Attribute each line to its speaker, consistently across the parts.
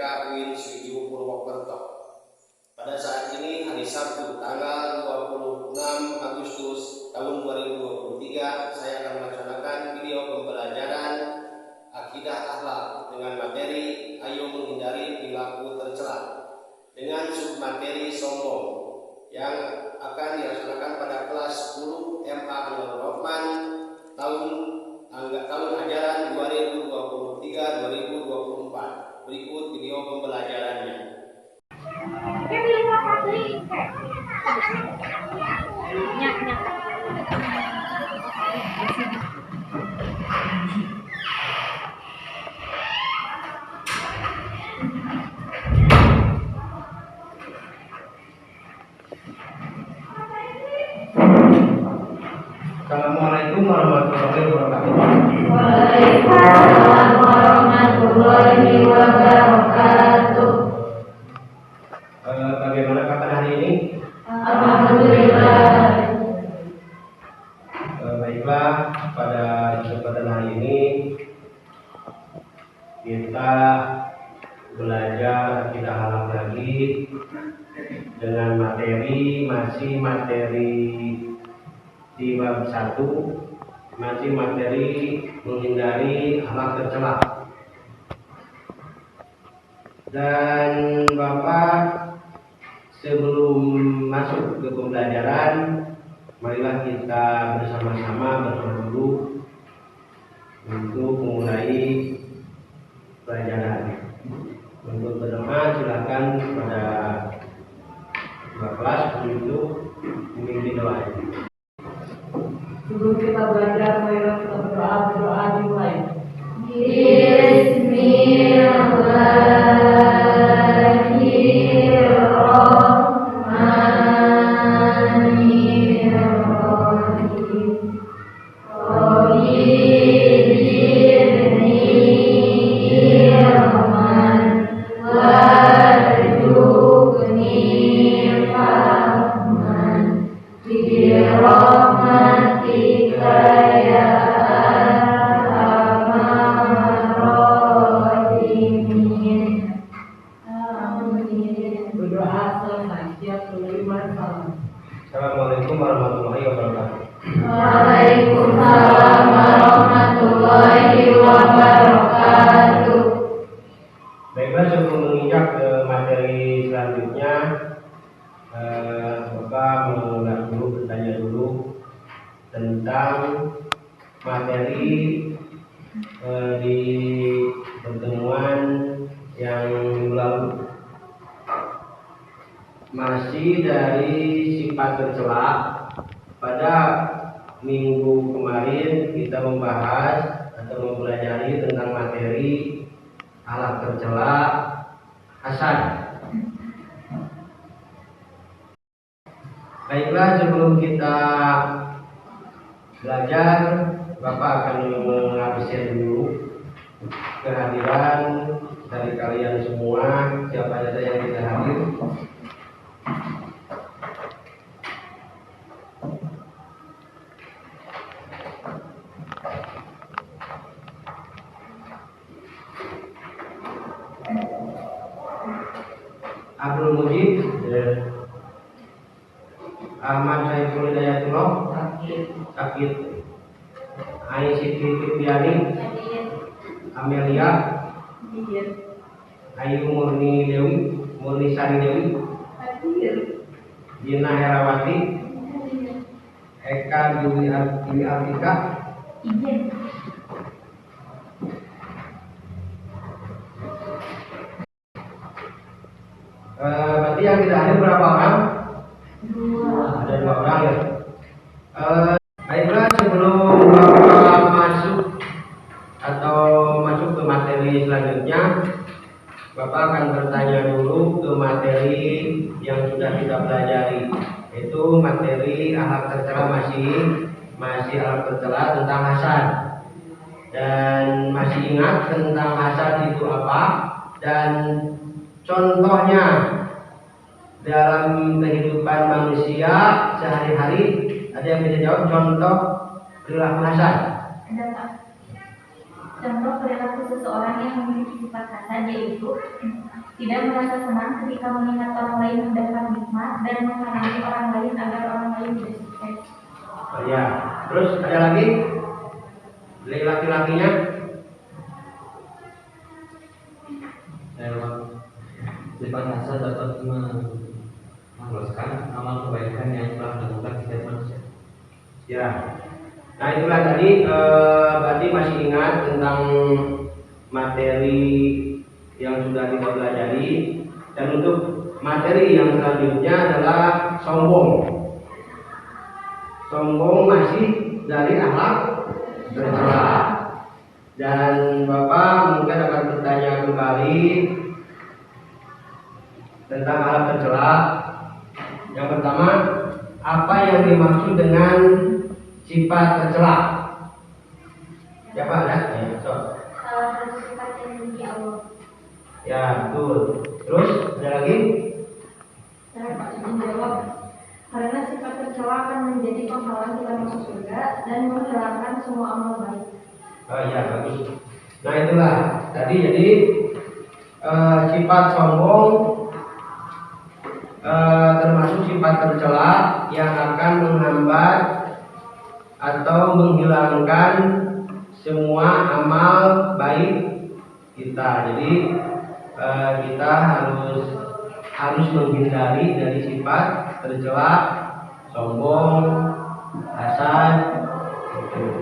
Speaker 1: TK UIN Suju Purwokerto. Pada saat ini hari Sabtu tanggal 26 Agustus tahun 2023, saya akan melaksanakan video pembelajaran akidah akhlak dengan materi ayo menghindari perilaku tercela dengan submateri sombong yang akan dilaksanakan pada kelas 10 MA Anwarul Rahman tahun ajaran 2023-2024. Berikut video pembelajarannya.
Speaker 2: Assalamualaikum warahmatullahi wabarakatuh.
Speaker 3: Waalaikumsalam warahmatullahi wabarakatuh.
Speaker 2: Bagaimana kabar hari ini?
Speaker 3: Alhamdulillah.
Speaker 2: Baiklah, pada kesempatan hari ini kita belajar akidah akhlak lagi dengan masih materi di bab 1, masih materi menghindari akhlak tercela. Dan Bapak, sebelum masuk ke pembelajaran, marilah kita bersama-sama berdoa dulu untuk memulai pelajaran. Untuk berdoa silakan pada kelas untuk memimpin doa.
Speaker 3: Sebelum kita belajar, marilah kita berdoa dimulai.
Speaker 2: Assalamualaikum warahmatullahi wabarakatuh.
Speaker 3: Waalaikumsalam warahmatullahi wabarakatuh.
Speaker 2: Baiklah, sebelum menginjak ke materi selanjutnya, Bapak bertanya dulu tentang materi di pertemuan yang minggu lalu. Masih dari sifat tercela. Pada minggu kemarin kita membahas atau mempelajari tentang materi akhlak tercela hasan. Baiklah, sebelum kita belajar, Bapak akan mengabsen dulu kehadiran dari kalian semua, siapa saja yang tidak hadir. Abdul Mujib, Ahmad Saiful Hidayatullah, sakit. Aisyah Fitriani, Amelia, Ayu Murni Sari Dewi, Dina Herawati, Eka Dwi Artika, berarti yang tidak hadir berapa orang? 2. Ada 2 orang ya. Baiklah, sebelum Bapak masuk ke materi selanjutnya, Bapak akan bertanya dulu ke materi yang sudah kita pelajari, yaitu materi akhlak tercela, masih akhlak tercela tentang hasad. Dan masih ingat tentang hasad itu apa dan contohnya dalam kehidupan manusia sehari-hari? Ada yang bisa jawab contoh perilaku hasad?
Speaker 4: Ada, Pak. Contoh perilaku seseorang yang memiliki sifat hasad yaitu tidak merasa senang ketika mengingat orang lain mendapat nikmat, dan menghalangi orang lain agar orang lain tidak sukses.
Speaker 2: Oh, ya. Terus ada lagi? Laki-lakinya?
Speaker 5: Sifat hasad dapat meneruskan amal kebaikan yang telah dilakukan setiap manusia.
Speaker 2: Ya. Nah itulah tadi berarti masih ingat tentang materi yang sudah kita pelajari, dan untuk materi yang selanjutnya adalah sombong. Sombong masih dari akhlak tercela. Dan Bapak mungkin akan bertanya kembali tentang hal tercela. Yang pertama, apa yang dimaksud dengan sifat tercela? Ya Pak, ya.
Speaker 4: Salah satu sifat yang dimiliki Allah.
Speaker 2: Ya betul. Terus ada lagi?
Speaker 4: Saya Pak menjawab, karena sifat tercela akan menjadi penghalang kita masuk surga dan menghilangkan semua amal baik.
Speaker 2: Oh iya bagus. Nah itulah tadi jadi sifat sombong termasuk sifat tercela yang akan menghambat atau menghilangkan semua amal baik kita. Jadi kita harus menghindari dari sifat tercela, sombong, hasad.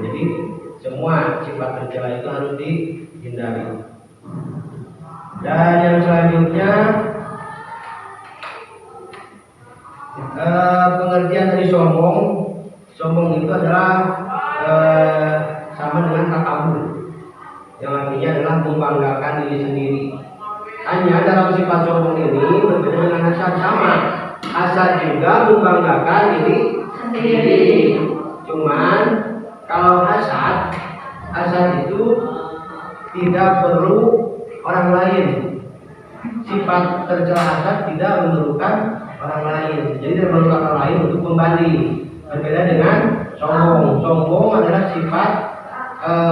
Speaker 2: Jadi semua sifat tercela itu harus dihindari. Dan yang selanjutnya pengertian dari sombong. Sombong itu adalah sama dengan takabur, yang artinya adalah membanggakan diri sendiri. Hanya dalam sifat sombong ini berbeda dengan hasad. Sama, hasad juga membanggakan diri sendiri. Cuman kalau hasad itu tidak perlu orang lain. Sifat tercela hasad tidak memerlukan orang lain. Jadi tidak memerlukan orang lain untuk membanding. Berbeda dengan sombong. Sombong adalah sifat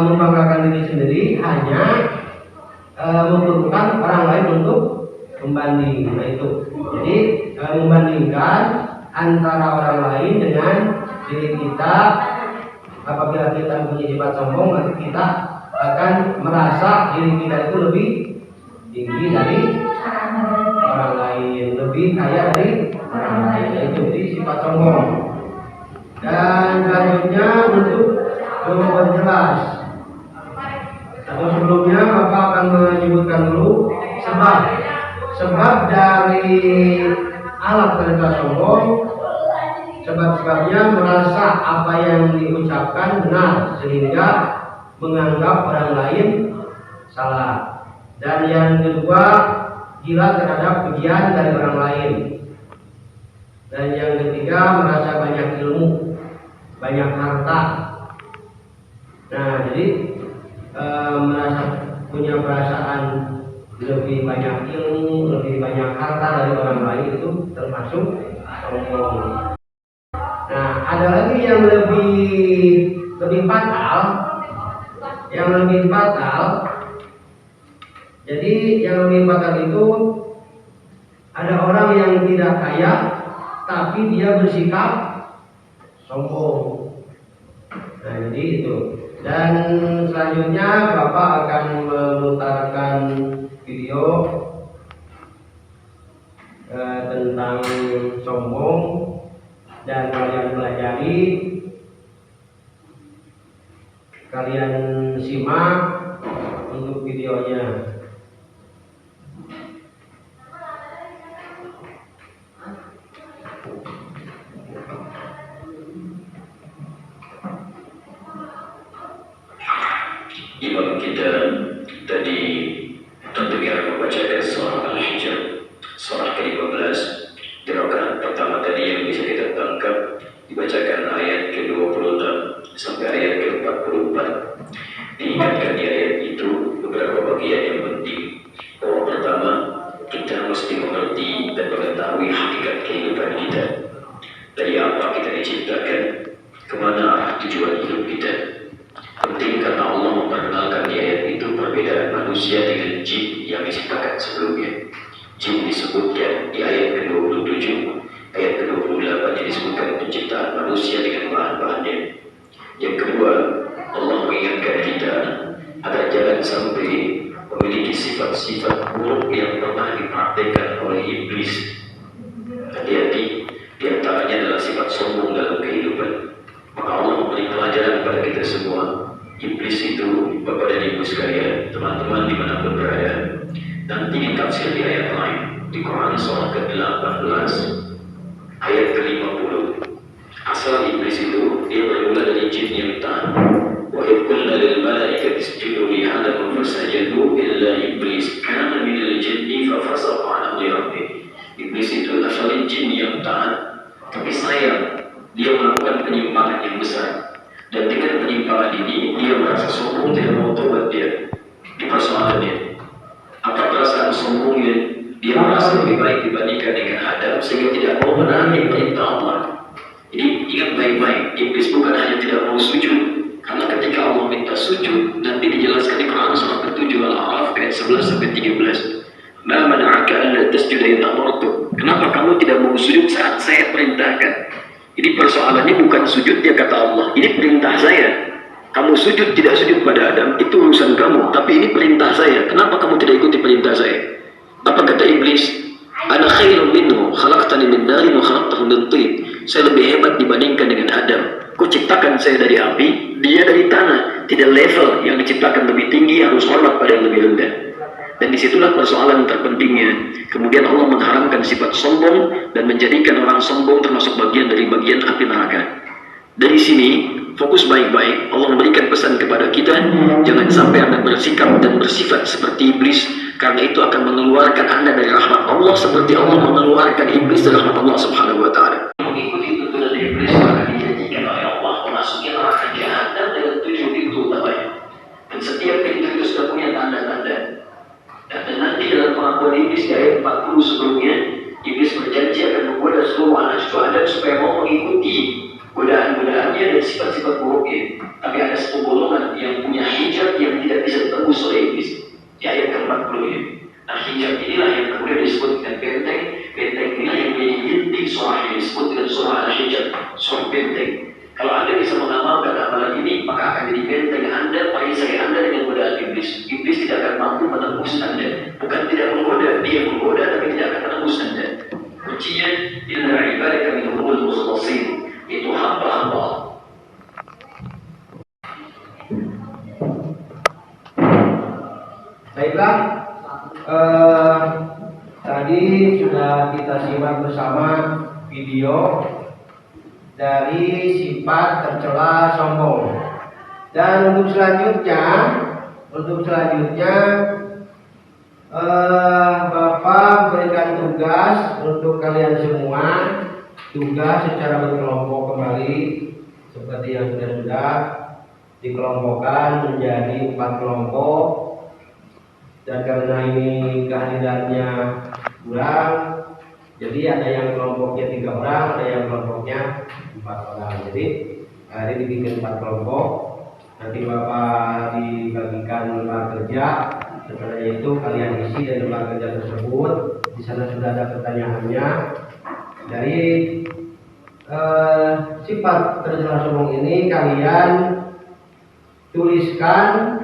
Speaker 2: membanggakan diri sendiri, hanya memerlukan orang lain untuk membanding. Nah itu. Jadi membandingkan antara orang lain dengan diri kita. Apabila kita mempunyai sifat sombong, maka kita akan merasa diri kita itu lebih tinggi dari orang lain, lebih kaya dari orang lain. Itu jadi sifat sombong. Dan selanjutnya untuk memperjelas, atau sebelumnya Bapak akan menyebutkan dulu sebab dari alat tercela sombong. Sebab-sebabnya merasa apa yang diucapkan benar sehingga menganggap orang lain salah. Dan yang kedua, gila terhadap pujian dari orang lain. Dan yang ketiga, merasa banyak ilmu, banyak harta. Nah, jadi merasa punya perasaan lebih banyak ilmu, lebih banyak harta dari orang lain, itu termasuk sombong. Nah, ada lagi yang lebih fatal, Jadi yang lebih fatal itu ada orang yang tidak kaya, tapi dia bersikap sombong. Nah, jadi itu. Dan selanjutnya Bapak akan memutarkan video tentang sombong. Dan kalian pelajari, kalian simak untuk videonya.
Speaker 6: Imam kita tadi tentunya membacakan surah Al-Hijr, surah ke-15. Di rakaat pertama tadi yang bisa kita tangkap, dibacakan ayat ke-26 sampai ayat ke-44. Diingatkan di ayat itu beberapa bagian yang penting. Bahwa pertama, kita mesti mengerti dan mengetahui hakikat kehidupan kita. Dari apa kita diciptakan, kemana arah tujuan hidup kita. Penting karena Allah memperkenalkan di ayat itu perbedaan manusia dengan jin yang diciptakan sebelumnya. Jin disebutkan di ayat ke-27, ayat ke-28 yang disebutkan penciptaan manusia dengan bahan-bahannya. Yang kedua, Allah mengingatkan kita agar jangan sampai memiliki sifat-sifat buruk yang pernah dipraktekkan oleh iblis. Hati-hati, di antaranya adalah sifat sombong dalam kehidupan. Maka Allah memberi pelajaran kepada kita semua. Iblis itu, Bapak dan Ibu sekalian, teman-teman dimanapun berada, nanti ditafsir di ayat lain di Quran surah ke-18 ayat ke-50. Asal iblis itu dia bermula dari jin yang taat. Wa idh qulna lil malaikati isjudu li Adam fasajadu illa iblis kana minal jinni fa fasaqa an amri rabbih. Iblis itu asalnya jin yang taat, tapi sayang dia melakukan penyimpangan yang besar. Dan dengan penyimpangan ini dia merasa sombong, tidak mau tobat dia di persoalannya. Apa perasaan sombongnya? Dia merasa lebih baik dibandingkan dengan Adam sehingga tidak mau menaati perintah Allah. Ini ingat baik-baik, iblis bukan hanya tidak mau sujud, karena ketika Allah minta sujud nanti dijelaskan di Quran surah ke-7 Al-A'raf ayat 11 sampai 13. Ma mana'aka alla tasjuda idh amartuk? Kenapa kamu tidak mau sujud saat saya perintahkan? Ini persoalannya bukan sujud, dia kata Allah, ini perintah saya. Kamu sujud tidak sujud pada Adam itu urusan kamu, tapi ini perintah saya. Kenapa kamu tidak ikuti perintah saya? Apa kata iblis? Ana khairun minhu, khalaqtani min narin wa khalaqtahu min tin. Saya lebih hebat dibandingkan dengan Adam. Kau ciptakan saya dari api, dia dari tanah. Tidak level, yang diciptakan lebih tinggi harus hormat pada yang lebih rendah. Dan disitulah persoalan terpentingnya. Kemudian Allah mengharamkan sifat sombong dan menjadikan orang sombong termasuk bagian dari bagian api neraka. Dari sini fokus baik-baik. Allah memberikan pesan kepada kita, jangan sampai Anda bersikap dan bersifat seperti iblis, karena itu akan mengeluarkan Anda dari rahmat Allah seperti Allah mengeluarkan iblis dari rahmat Allah Subhanahu wa taala. Mengikuti tuntunan iblis maka dijanjikan oleh Allah memasuki neraka jahanam dengan 7 pintu utamanya. Dan setiap pintu itu sudah punya tanda-tanda. Dan nanti dalam pengakuan iblis di ayat 40 sebelumnya, iblis berjanji akan menggoda seluruh anak cucu Adam supaya mau mengikuti godaan-godaannya dan sifat-sifat buruknya. Tapi ada satu golongan yang punya hijab yang tidak bisa ditembus oleh iblis di ayat ke-40 ini. Nah, hijab inilah yang kemudian disebut dengan benteng. Benteng inilah yang menjadi inti surah yang disebut dengan surah al-hijab, surah benteng. Kalau Anda bisa mengamalkan amalan ini, maka akan jadi benteng Anda, perisai Anda dengan godaan iblis. Iblis tidak akan mampu menembus Anda. Bukan tidak menggoda, dia menggoda tapi tidak akan menembus Anda. Kuncinya, inna ibadaka minhumul mukhlasin. Itu hamba-hamba Allah.
Speaker 2: Baiklah, tadi sudah kita simak bersama video dari sifat tercela sombong. Dan untuk selanjutnya Bapak berikan tugas untuk kalian semua, tugas secara berkelompok kembali seperti yang sudah dikelompokkan menjadi 4 kelompok. Dan karena ini kehadirannya kurang, jadi ada yang kelompoknya 3 orang, ada yang kelompoknya 4 orang. Jadi hari dibikin 4 kelompok. Nanti Bapak dibagikan lembar kerja. Setelah itu kalian isi dari lembar kerja tersebut. Di sana sudah ada pertanyaannya. Dari sifat tercela sombong ini kalian tuliskan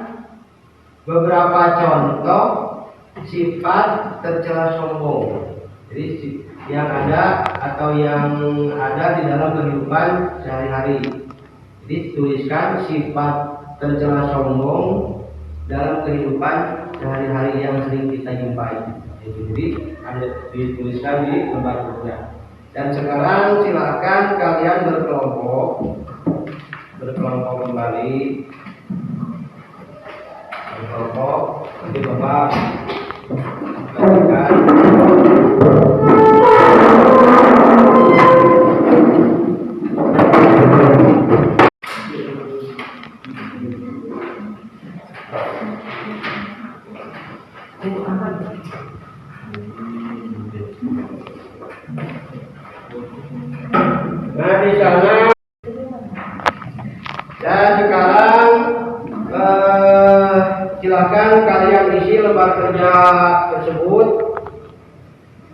Speaker 2: beberapa contoh sifat tercela sombong. Jadi yang ada atau yang ada di dalam kehidupan sehari-hari. Jadi tuliskan sifat tercela sombong dalam kehidupan sehari-hari yang sering kita jumpai. Jadi ada dituliskan di lembar kerja. Dan sekarang silakan kalian berkelompok kembali. Berkelompok. Nanti Bapak bagikan. Nah di sana. Dan sekarang silakan kalian isi lembar kerja tersebut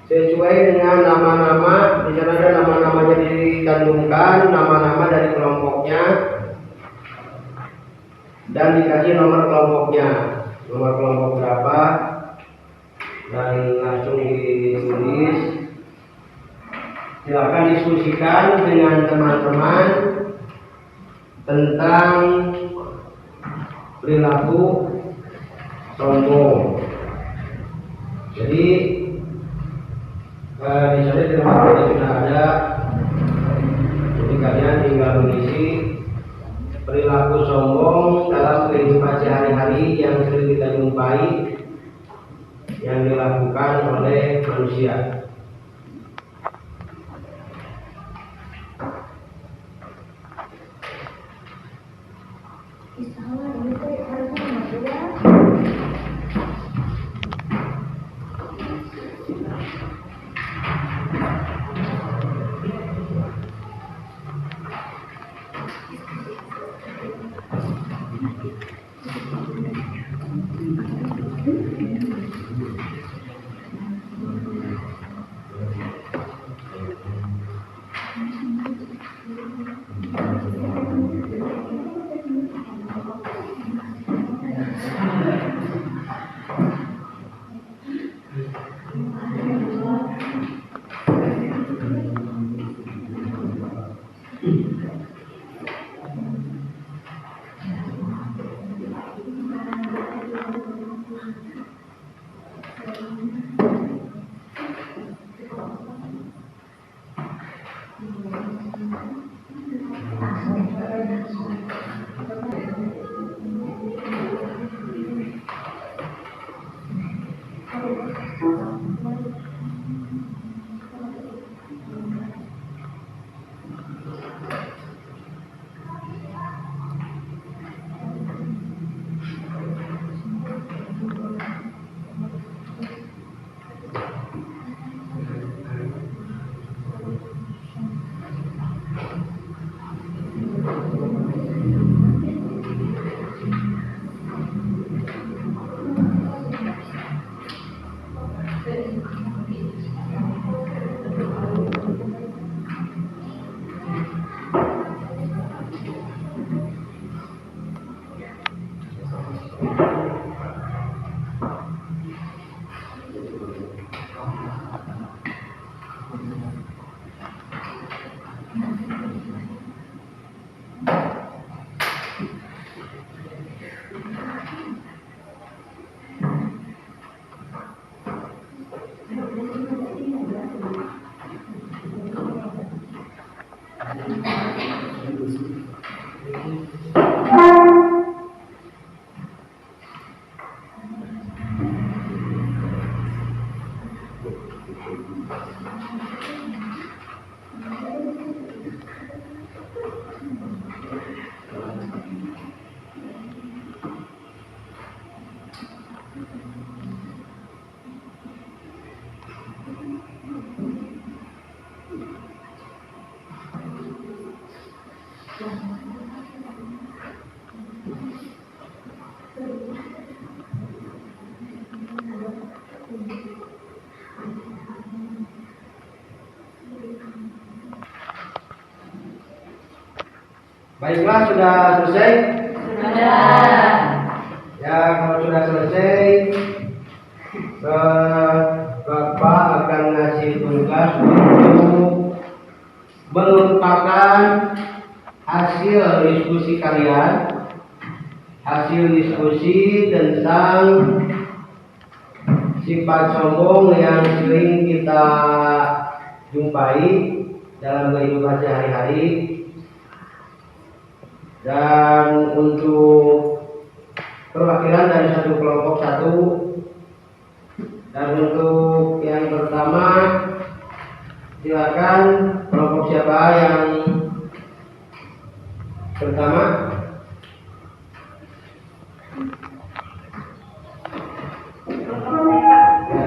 Speaker 2: sesuai dengan nama-nama. Di sana ada nama-namanya dicantumkan, nama-nama dari kelompoknya, dan dikasih nomor kelompoknya, nomor kelompok berapa, dan langsung ditulis. Silakan diskusikan dengan teman-teman tentang perilaku sombong. Jadi di sana di tempat ini sudah ada, jadi kalian tinggal mengisi perilaku sombong dalam kehidupan sehari-hari yang sering kita jumpai yang dilakukan oleh manusia. Baiklah, sudah selesai?
Speaker 3: Sudah.
Speaker 2: Ya, kalau sudah selesai, Bapak akan ngasih tugas untuk melupakan hasil diskusi kalian, hasil diskusi tentang sifat sombong yang sering kita jumpai dalam kehidupan sehari-hari. Dan untuk perwakilan dari satu kelompok satu, dan untuk yang pertama silakan kelompok siapa yang pertama? Ya.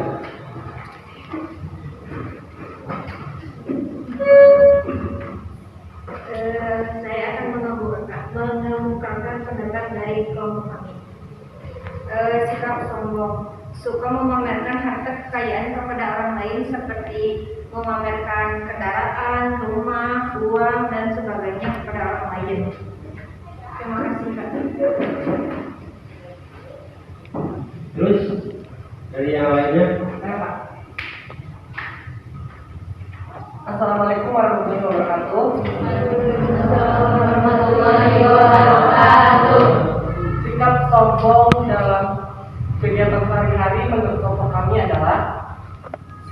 Speaker 4: Saya akan mengemukakan pendapat dari kelompok kami. Sikap sombong, suka memamerkan harta kekayaan kepada orang lain seperti memamerkan kendaraan, rumah, uang, dan sebagainya kepada orang lain. Terima kasih, Kak.
Speaker 2: Terus dari yang lainnya.
Speaker 7: Assalamualaikum warahmatullahi wabarakatuh.
Speaker 3: warahmatullahi wabarakatuh.
Speaker 7: Sikap sombong dalam kegiatan sehari-hari menurut kelompok kami adalah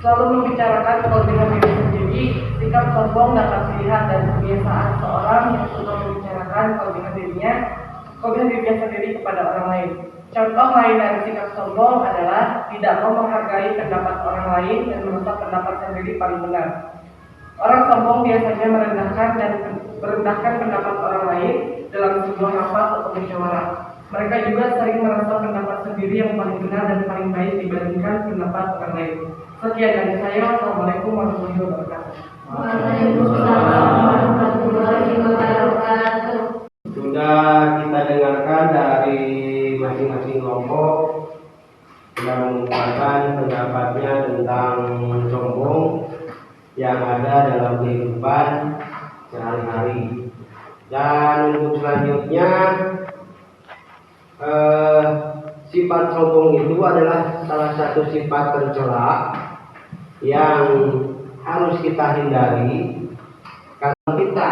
Speaker 7: selalu membicarakan kelebihan diri sendiri. Sikap sombong dapat dilihat dari kebiasaan seorang yang suka membicarakan kelebihan dirinya sendiri kepada orang lain. Contoh lain dari sikap sombong adalah tidak mau menghargai pendapat orang lain dan merasa pendapat sendiri paling benar. Orang sombong biasanya merendahkan pendapat orang lain dalam sebuah rapat atau musyawarah. Mereka juga sering merasa pendapat sendiri yang paling benar dan paling baik dibandingkan pendapat orang lain. Sekian dari saya. Assalamualaikum warahmatullahi wabarakatuh.
Speaker 3: Waalaikumsalam warahmatullahi wabarakatuh.
Speaker 2: Sudah kita dengarkan dari masing-masing kelompok yang mengungkapkan pendapatnya tentang sombong yang ada dalam kehidupan sehari-hari. Dan untuk selanjutnya, sifat sombong itu adalah salah satu sifat tercela yang harus kita hindari kalau kita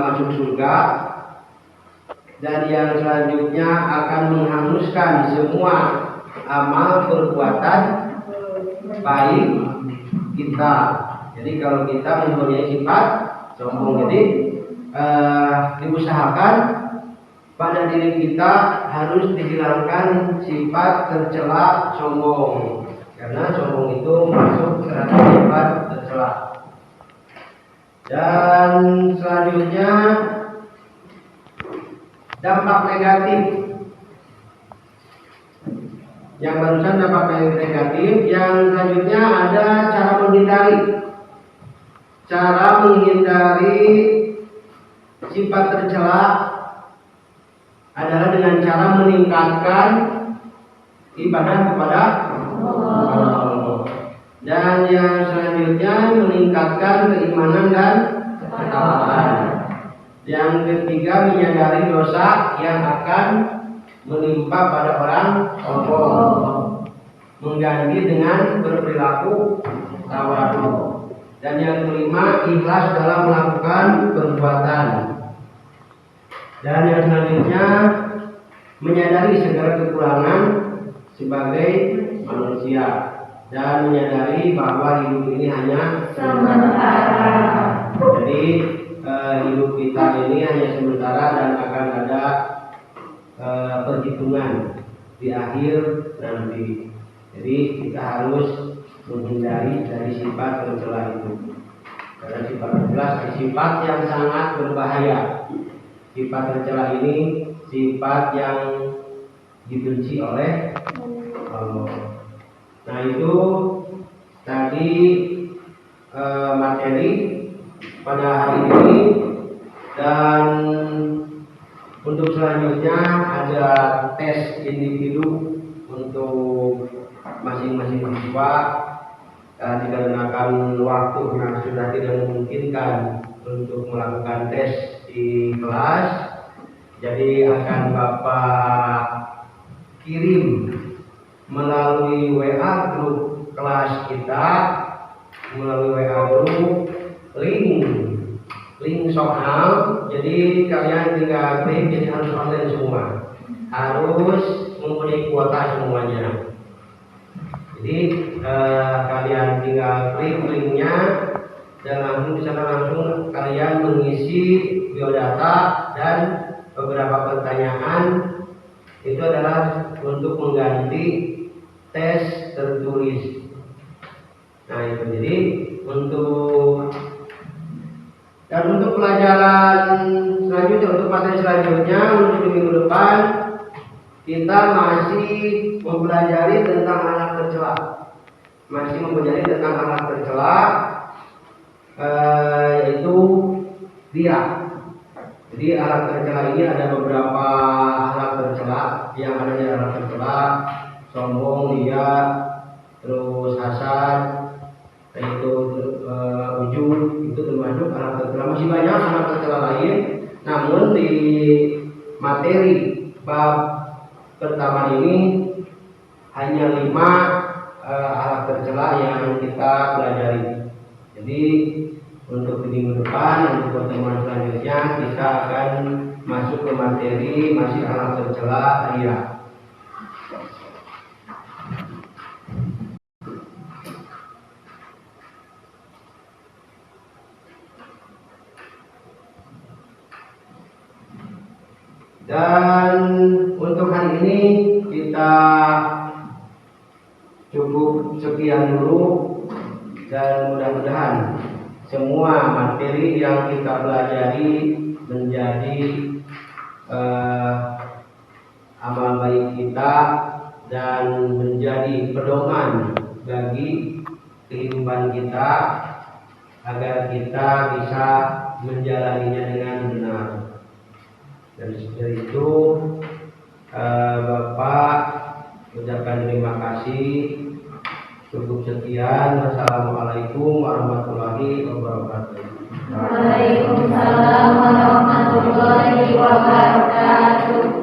Speaker 2: masuk surga, dan yang selanjutnya akan menghanguskan semua amal perbuatan baik kita. Jadi kalau kita mempunyai sifat sombong, jadi diusahakan pada diri kita harus dihilangkan sifat tercela sombong, karena sombong itu masuk ke dalam sifat tercela. Dan selanjutnya dampak negatif. Yang barusan dampak negatif, yang selanjutnya ada cara menghindari. Cara menghindari sifat tercela adalah dengan cara meningkatkan ibadah kepada Allah. Dan yang selanjutnya meningkatkan keimanan dan ketakwaan. Yang ketiga menyadari dosa yang akan menimpa pada orang sombong, mengganti dengan berperilaku tawadhu. Dan yang kelima ikhlas dalam melakukan perbuatan. Dan yang selanjutnya menyadari segala kekurangan sebagai manusia dan menyadari bahwa hidup ini hanya sementara. Jadi hidup kita ini hanya sementara dan akan ada perhitungan di akhir nanti. Jadi kita harus menghindari dari sifat tercela itu, karena sifat tercela sifat yang sangat berbahaya. Sifat tercela ini sifat yang dibenci oleh Allah. Nah itu tadi materi pada hari ini, dan untuk selanjutnya ada tes individu untuk masing-masing siswa. Dikarenakan waktu sudah tidak memungkinkan untuk melakukan tes di kelas, jadi akan Bapak kirim melalui WA grup kelas kita, melalui WA grup link soal. Jadi kalian tinggal klik, jadi harus online semua, harus mempunyai kuota semuanya. Jadi kalian tinggal klik linknya dan langsung di sana langsung kalian mengisi biodata dan beberapa pertanyaan. Itu adalah untuk mengganti tes tertulis. Nah itu, jadi untuk pelajaran selanjutnya, untuk materi selanjutnya untuk minggu depan kita masih mempelajari tentang anak tercela. Yaitu ria. Jadi alat tercela ini ada beberapa alat tercela. Yang ada di alat tercela: sombong, ria, terus hasad, itu ujub, itu termasuk alat tercela. Masih banyak alat tercela lain, namun di materi bab pertama ini hanya 5 alat tercela yang kita pelajari. Jadi untuk minggu depan, untuk pertemuan selanjutnya kita akan masuk ke materi masih alat tercela ria. Dan untuk hari ini kita cukup sekian dulu, dan mudah-mudahan semua materi yang kita pelajari menjadi amal baik kita dan menjadi pedoman bagi kehidupan kita agar kita bisa menjalaninya dengan benar. Dan seperti itu Bapak ucapkan terima kasih. Cukup sekian. Wassalamualaikum warahmatullahi wabarakatuh.
Speaker 3: Waalaikumsalam warahmatullahi wabarakatuh.